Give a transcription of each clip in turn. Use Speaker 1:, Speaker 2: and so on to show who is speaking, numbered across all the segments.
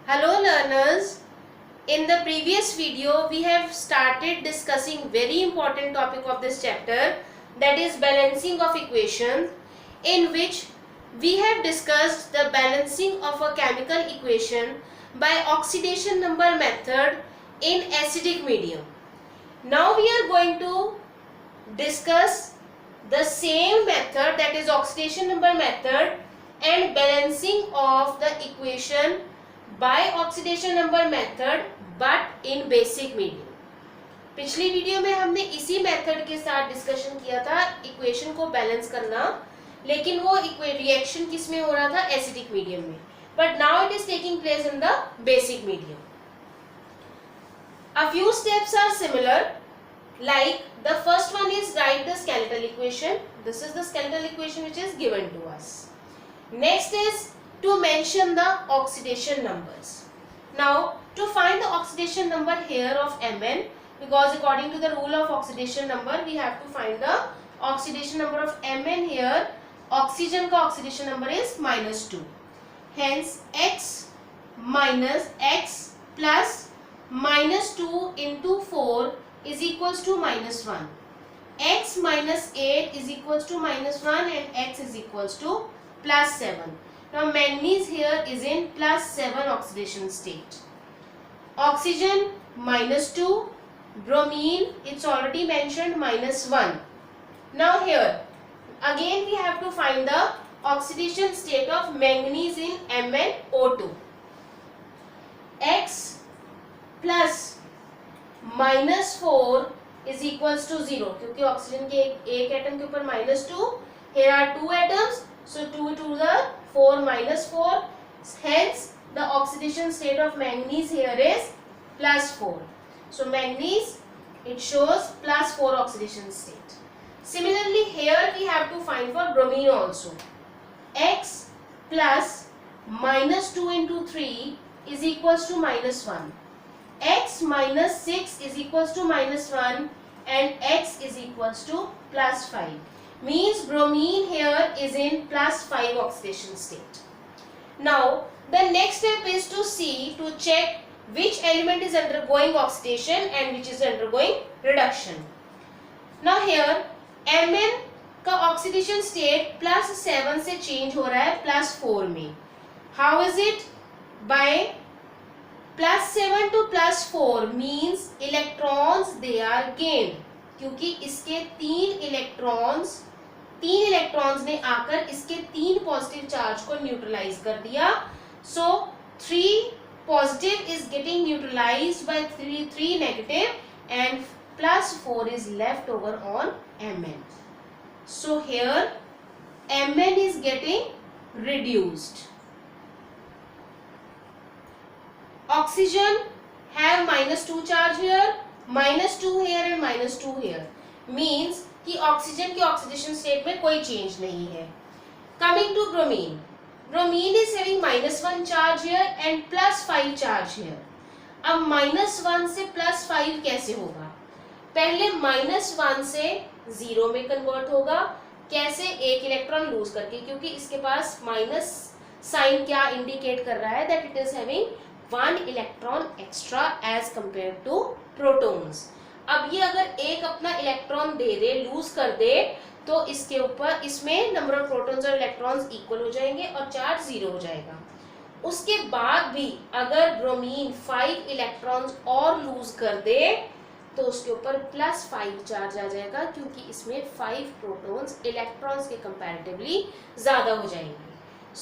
Speaker 1: Hello learners, in the previous video we have started discussing very important topic of this chapter, that is balancing of equations, in which we have discussed the balancing of a chemical equation by oxidation number method in acidic medium. Now we are going to discuss the same method, that is oxidation number method, and balancing of the equation by oxidation number method but in basic medium. पिछली video में हमने इसी method के साथ discussion किया था equation को balance करना, लेकिन वो रिएक्शन किस में हो रहा था, एसिडिक मीडियम में. But now it is taking place in the basic medium. A few steps are similar, like the first one is write the skeletal equation. This is the skeletal equation which is given to us. Next is to mention the oxidation numbers. Now to find the oxidation number here of Mn, because according to the rule of oxidation number we have to find the oxidation number of Mn here. Oxygen का oxidation number is -2. Hence x minus x plus -2 into 4 is equals to -1. X minus 8 is equals to -1 and x is equals to +7. Now manganese here is in +7 oxidation state. Oxygen -2, bromine it's already mentioned -1. Now here again we have to find the oxidation state of manganese in MnO2. X plus -4 is equals to 0, क्योंकि oxygen के एक atom के ऊपर -2, here are 2 atoms, so 2 to the 4 minus 4, hence the oxidation state of manganese here is +4. So manganese it shows +4 oxidation state. Similarly here we have to find for bromine also. X plus -2 into 3 is equals to -1. X minus 6 is equals to -1 and x is equals to +5. Means bromine here is in +5 oxidation state. Now the next step is to see, to check which element is undergoing oxidation and which is undergoing reduction. Now here Mn का oxidation state +7 से change हो रहा है +4 में. How is it? By +7 to +4 means electrons they are gained, क्योंकि इसके 3 electrons ने आकर इसके 3 पॉजिटिव चार्ज को न्यूट्रलाइज कर दिया. So 3 positive is getting neutralized by 3 negative and +4 is left over on Mn. So here Mn is getting reduced. Oxygen have -2 charge here, -2 here and -2 here. Means कि oxygen की oxidation state में कोई change नहीं है. Coming to bromine, bromine is having -1 charge here and +5 charge here. अब -1 से +5 कैसे होगा? पहले -1 से 0 में कन्वर्ट होगा. कैसे? एक इलेक्ट्रॉन लूज करके, क्योंकि इसके पास माइनस साइन क्या इंडिकेट कर रहा है, that it is having 1 electron extra as compare to protons. अब ये अगर एक अपना इलेक्ट्रॉन दे दे, लूज कर दे, तो इसके ऊपर इसमें नंबर ऑफ प्रोटॉन्स और इलेक्ट्रॉन्स इक्वल हो जाएंगे और चार्ज 0 हो जाएगा. उसके बाद भी अगर ब्रोमीन 5 इलेक्ट्रॉन्स और लूज कर दे तो उसके ऊपर +5 चार्ज आ जाएगा, क्योंकि इसमें 5 प्रोटॉन्स इलेक्ट्रॉन्स के कंपैरेटिवली ज्यादा हो जाएंगे.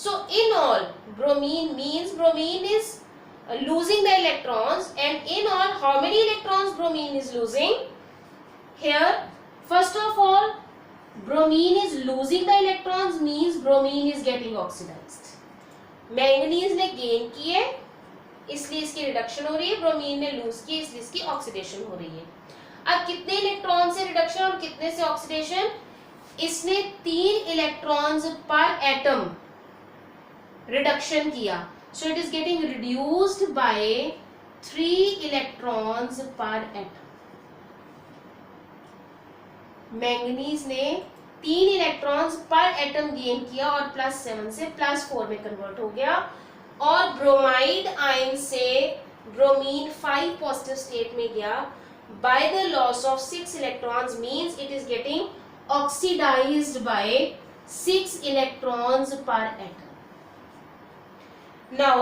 Speaker 1: So in all bromine means bromine is losing the electrons, and in all how many electrons bromine is losing? Here first of all bromine is losing the electrons, means bromine is getting oxidized. Manganese ने gain किए इसलिए इसकी reduction हो रही है, bromine ने loose किए इसलिए इसकी ऑक्सीडेशन हो रही है. अब कितने इलेक्ट्रॉन से रिडक्शन और कितने से ऑक्सीडेशन? इसने 3 इलेक्ट्रॉन्स पर एटम रिडक्शन किया. So it is getting reduced by 3 electrons per atom. Manganese ने 3 इलेक्ट्रॉन्स पर एटम गेन किया और +7 से +4 में कन्वर्ट हो गया. और ब्रोमाइड आयन से ब्रोमीन 5 पॉजिटिव स्टेट में गया by the loss of 6 electrons means it is getting oxidized by 6 electrons per atom. Now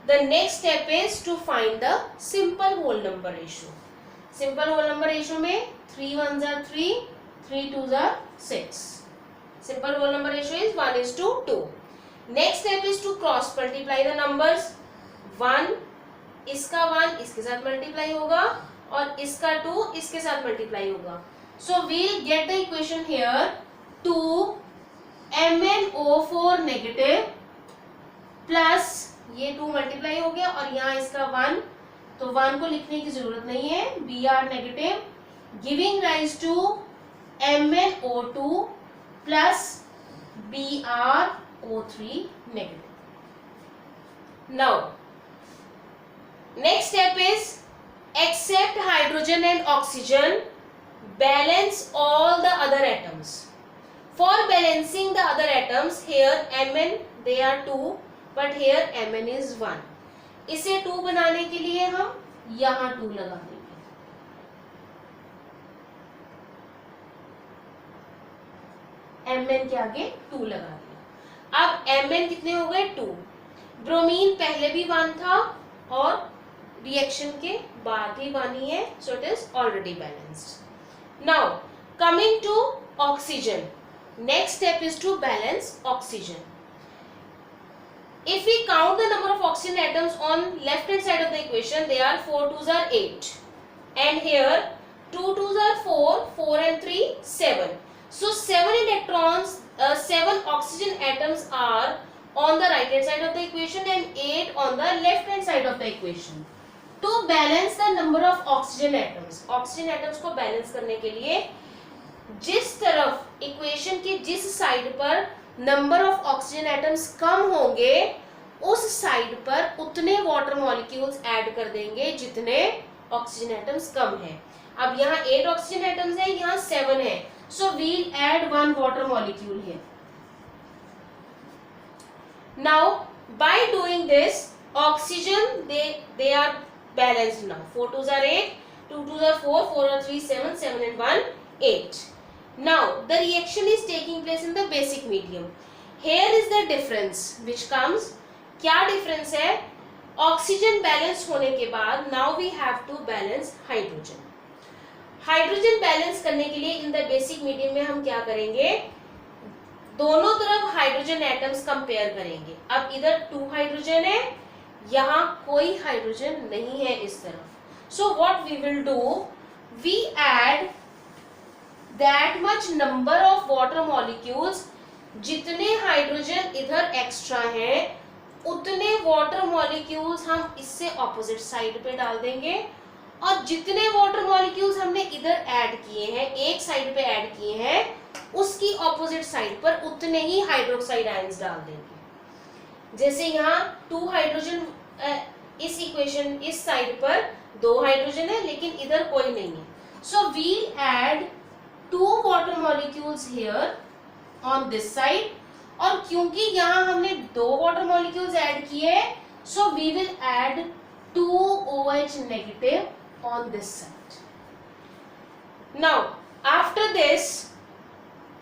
Speaker 1: the next step is to find the simple whole number ratio. Simple whole number ratio में 3 1s are 3, 3 2s are 6. Simple whole number ratio is 1:2. Next step is to cross multiply the numbers. 1 इसका 1 इसके साथ multiply होगा और इसका 2 इसके साथ multiply होगा. So we'll get the equation here 2 MnO4 negative plus ये 2 मल्टीप्लाई हो गया और यहाँ इसका 1, तो 1 को लिखने की जरूरत नहीं है, Br negative giving rise to MnO2 plus BrO3 negative. Now next step is except hydrogen and oxygen balance all the other atoms. For balancing the other atoms here Mn they are 2 but here Mn is 1. इसे 2 बनाने के लिए हम यहाँ 2 लगा देंगे. Mn के आगे 2 लगा दिया. अब Mn कितने हो गए 2. ब्रोमीन पहले भी 1 था और रिएक्शन के बाद ही 1 ही है, so it is already balanced. Now coming to oxygen, next step is to balance oxygen. If we count the number of oxygen atoms on left hand side of the equation, they are 4 2s are 8 and here 2 2s are 4, 4 and 3 7. So 7 electrons, 7 oxygen atoms are on the right hand side of the equation and 8 on the left hand side of the equation. To balance the number of oxygen atoms को balance करने के लिए जिस तरफ equation की जिस side पर number of oxygen atoms come होंगे उस साइड पर उतने वाटर मॉलिक्यूल्स ऐड कर देंगे जितने ऑक्सीजन एटम्स कम हैं. अब यहाँ 8 ऑक्सीजन एटम्स है, यहाँ 7 है, so we'll add 1 water molecule here. Now by doing this oxygen they are balanced now. 4 2s are 8, 2 2s are 4, 4 are 3 7, 7 and 1 8. Now the reaction is taking place in the basic medium. Here is the difference which comes. क्या difference है? Oxygen balance होने के बाद now we have to balance hydrogen. Hydrogen balance करने के लिए in the basic medium में हम क्या करेंगे, दोनों तरफ हाइड्रोजन एटम्स कंपेयर करेंगे. अब इधर 2 हाइड्रोजन है, यहाँ कोई हाइड्रोजन नहीं है इस तरफ. So what we will do, we add that much number of water molecules. जितने हाइड्रोजन इधर एक्स्ट्रा हैं उतने वाटर मॉलिक्यूल्स हम इससे ऑपोजिट साइड पे डाल देंगे और जितने वाटर मॉलिक्यूल्स हमने इधर ऐड किए हैं, एक साइड पे ऐड किए हैं, उसकी ऑपोजिट साइड पर उतने ही हाइड्रोक्साइड आयंस डाल देंगे. जैसे यहाँ 2 हाइड्रोजन, इस इक्वेशन इस साइड पर 2 हाइड्रोजन है लेकिन इधर कोई नहीं है. So we add 2 water molecules here on this side. और क्योंकि यहाँ हमने 2 water molecules ऐड किए, so we will add 2 OH negative on this side. Now after this,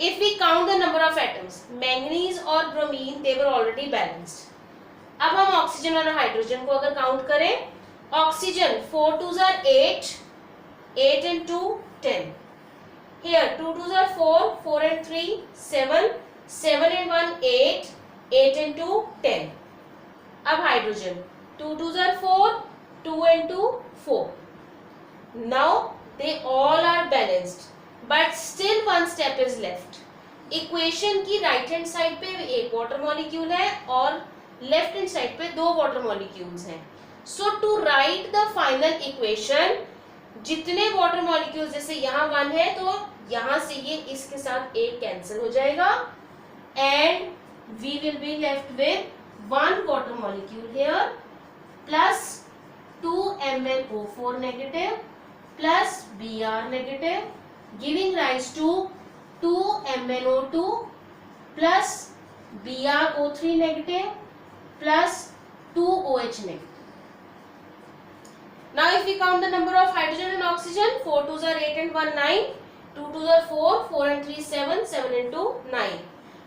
Speaker 1: if we count the number of atoms, manganese और bromine they were already balanced. अब हम oxygen और hydrogen को अगर काउंट करें, oxygen 4 2s are 8, 8 and 2 10. Here 2 2s are 4, 4 and 3 7, 7 and 1 8, 8 and 2 10. अब hydrogen 2 2s are 4, 2 and 2 4. Now they all are balanced, but still one step is left. Equation की right hand side पे एक water molecule है और left hand side पे 2 water molecules हैं. So to write the final equation, जितने water molecules, जैसे यहाँ 1 है तो यहाँ से ये इसके साथ एक कैंसिल हो जाएगा and we will be left with 1 water molecule here plus 2 MnO4 negative plus Br negative giving rise to 2 MnO2 plus BrO3 negative plus 2 OH negative. Now if we count the number of hydrogen and oxygen, 4 2s are 8 and 1 9, 2 2s are 4, 4 and 3 7, 7 and 2 9.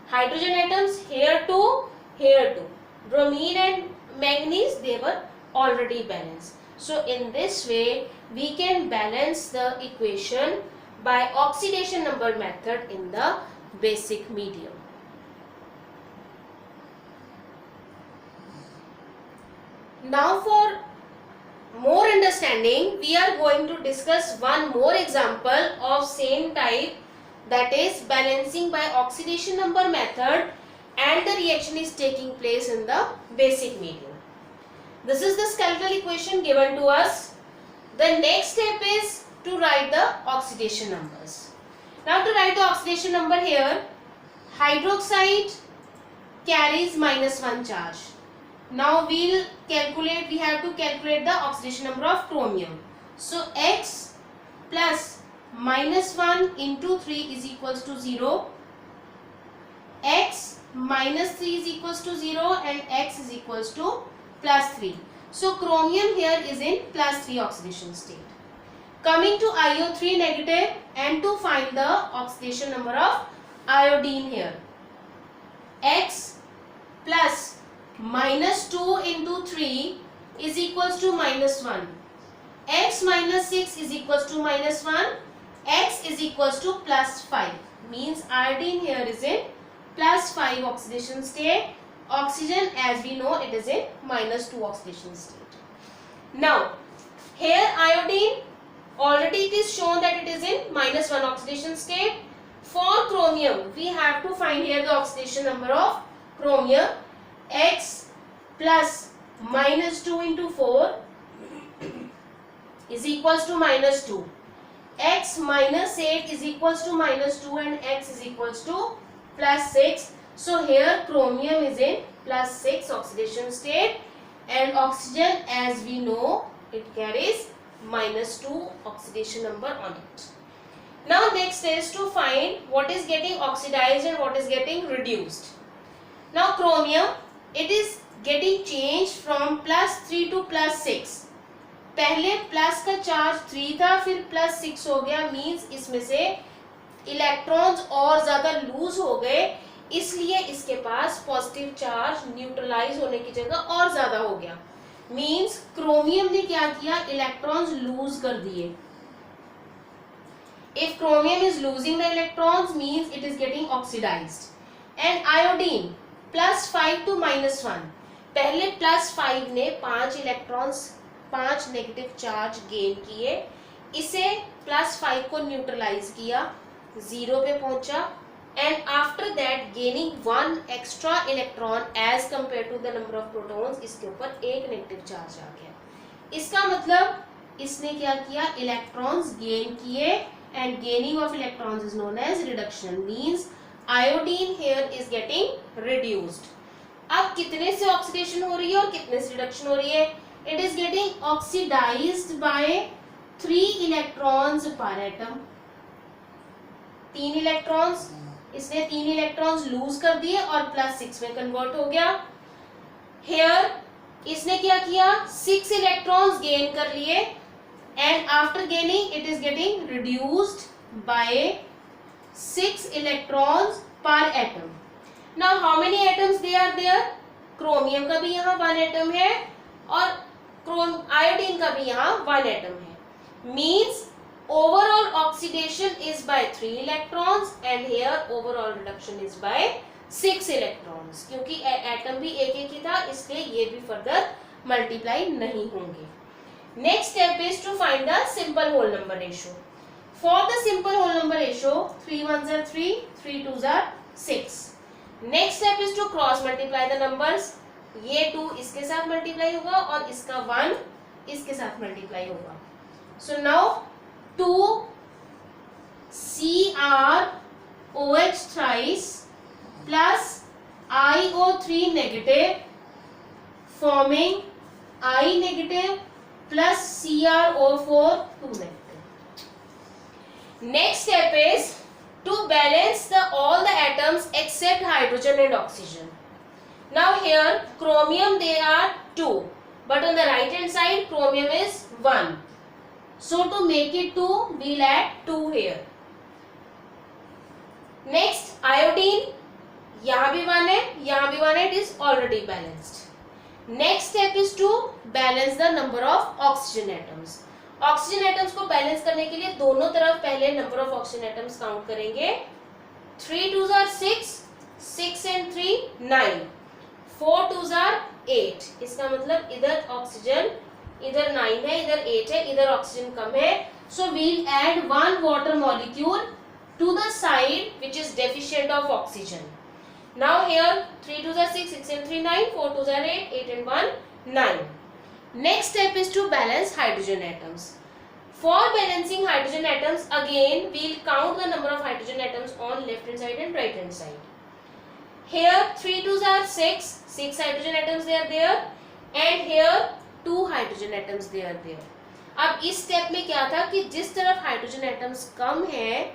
Speaker 1: Hydrogen atoms here 2, here 2. Bromine and manganese, they were already balanced. So in this way we can balance the equation by oxidation number method in the basic medium. Now for more understanding, we are going to discuss one more example of same type, that is balancing by oxidation number method, and the reaction is taking place in the basic medium. This is the skeletal equation given to us. The next step is to write the oxidation numbers. Now to write the oxidation number here, hydroxide carries -1 charge. Now we have to calculate the oxidation number of chromium. So X plus -1 into 3 is equals to 0. X minus 3 is equals to 0 and X is equals to plus 3. So chromium here is in plus 3 oxidation state. Coming to IO3 negative, and to find the oxidation number of iodine here. X plus -2 into 3 is equals to -1. X minus 6 is equals to -1. X is equals to plus 5. Means iodine here is in plus 5 oxidation state. Oxygen, as we know, it is in -2 oxidation state. Now here iodine, already it is shown that it is in -1 oxidation state. For chromium, we have to find here the oxidation number of chromium. X plus -2 into 4 is equals to -2. X minus 8 is equals to -2 and X is equals to plus 6. So here chromium is in plus 6 oxidation state, and oxygen, as we know, it carries -2 oxidation number on it. Now next is to find what is getting oxidized and what is getting reduced. Now chromium, it is getting changed from +3 to +6. पहले plus का charge 3 था, फिर +6 हो गया. Means इसमें से electrons और ज्यादा लूज हो गए, इसलिए इसके पास पॉजिटिव चार्ज न्यूट्रलाइज होने की जगह और ज्यादा हो गया. मीन्स क्रोमियम ने क्या किया, इलेक्ट्रॉन्स लूज कर दिए. If chromium is losing the electrons, means it is getting oxidized. And iodine +5 to -1. पहले +5 ने 5 इलेक्ट्रॉन्स, 5 नेगेटिव चार्ज गेन किए. इसे +5 को न्यूट्रलाइज किया, 0 पे पहुंचा. And after that gaining 1 extra electron as compare to the number of protons, इसके ऊपर एक नेगेटिव चार्ज आ गया. इसका मतलब इसने क्या किया, इलेक्ट्रॉन्स गेन किए. And gaining of electrons is known as reduction. Means iodine here is getting reduced. अब कितने से ऑक्सीडेशन हो रही है और कितने से रिडक्शन हो रही है? It is getting oxidized by 3 electrons per atom. 3 electrons, इसने 3 इलेक्ट्रॉन्स लूज कर दिए और +6 में कन्वर्ट हो गया. Here इसने क्या किया, 6 इलेक्ट्रॉन्स गेन कर लिए. And after gaining, it is getting reduced by 6 electrons per atom. Now how many atoms they are there? Chromium का भी यहाँ 1 atom है और iodine का भी यहाँ 1 atom है. Means overall oxidation is by 3 electrons and here overall reduction is by 6 electrons. क्योंकि atom भी एक ही था, इसलिए ये भी further multiply नहीं होंगे. Next step is to find the simple whole number ratio. For the simple whole number ratio, 3 1s are 3, 3 2s are 6. Next step is to cross multiply the numbers. ये 2 इसके साथ multiply होगा और इसका 1 इसके साथ multiply होगा. So now 2 CrOH thrice plus IO3 negative forming I negative plus CrO4 2 negative. Next step is to balance all the atoms except hydrogen and oxygen. Now here chromium they are 2, but on the right hand side chromium is 1. So to make it 2, we'll add 2 here. Next iodine, यहाँ भी 1 है, यहाँ भी 1 है, it is already balanced. Next step is to balance the number of oxygen atoms. Oxygen atoms को balance करने के लिए दोनों तरफ पहले number of oxygen atoms count करेंगे. 3 2s are 6, 6 and 3 9, 4 2s are 8. इसका मतलब इधर ऑक्सीजन इधर 9 है, इधर 8 है, इधर ऑक्सीजन कम है. So we'll add one water molecule to the side which is deficient of oxygen. Now here 3 2s are 6, 6 and 3 9, 4 2s are 8, 8 and 1 9. Next step is to balance hydrogen atoms. For balancing hydrogen atoms, again we'll count the number of hydrogen atoms on left hand side and right hand side. Here 3 2s are 6, 6 hydrogen atoms they are there, and here 2 hydrogen atoms they are there. अब इस step में क्या था कि जिस तरफ hydrogen atoms come है,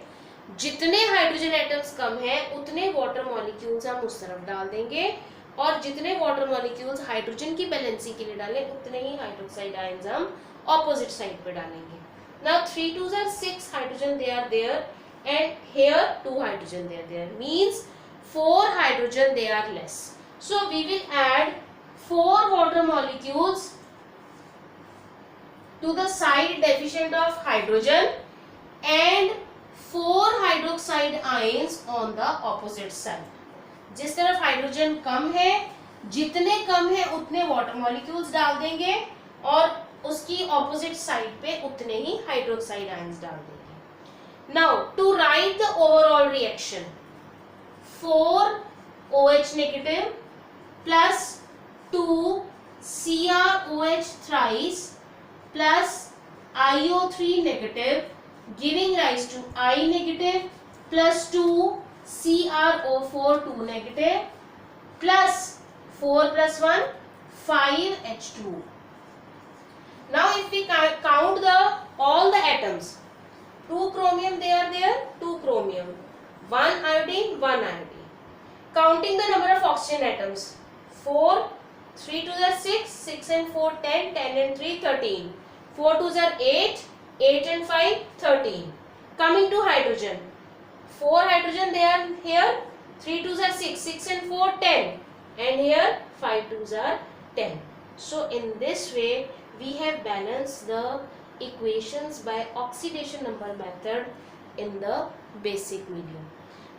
Speaker 1: जितने हाइड्रोजन एटम्स कम है उतने वाटर मॉलिक्यूल्स हम उस तरफ डाल देंगे, और जितने वाटर मॉलिक्यूल्स हाइड्रोजन की बैलेंसिंग के लिए डालें उतने ही हाइड्रोक्साइड आयंस हम ऑपोजिट साइड पे डालेंगे. Now 3 2s are 6 hydrogen they are there, and here 2 hydrogen they are there, means 4 hydrogen they are less. So we will add 4 water molecules to the side deficient of hydrogen and 4 hydroxide ions on the opposite side. जिस तरफ hydrogen कम है, जितने कम है उतने water molecules डाल देंगे, और उसकी ऑपोजिट साइड पे उतने ही हाइड्रोक्साइड आयंस डाल देंगे. Now to write the overall reaction, 4 OH negative plus 2 CrOH thrice plus IO3 negative giving rise to I negative plus 2 CrO4 2 negative plus 4 plus 1 5 H2. Now if we count all the atoms, 2 chromium they are there, 2 chromium, 1 iodine, 1 iodine. Counting the number of oxygen atoms, 4, 3 2s are 6, 6 and 4 10, 10 and 3 13, 4 2s are 8, 8 and 5 13. Coming to hydrogen, 4 hydrogen they are here, 3 2s are 6, 6 and 4 10, and here 5 2s are 10. So in this way we have balanced the equations by oxidation number method in the basic medium.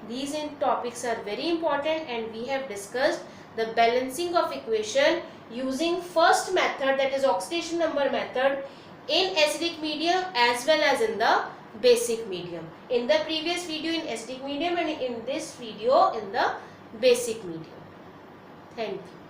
Speaker 1: These topics are very important, and we have discussed the balancing of equation using first method, that is oxidation number method, in acidic medium as well as in the basic medium. In the previous video in acidic medium, and in this video in the basic medium. Thank you.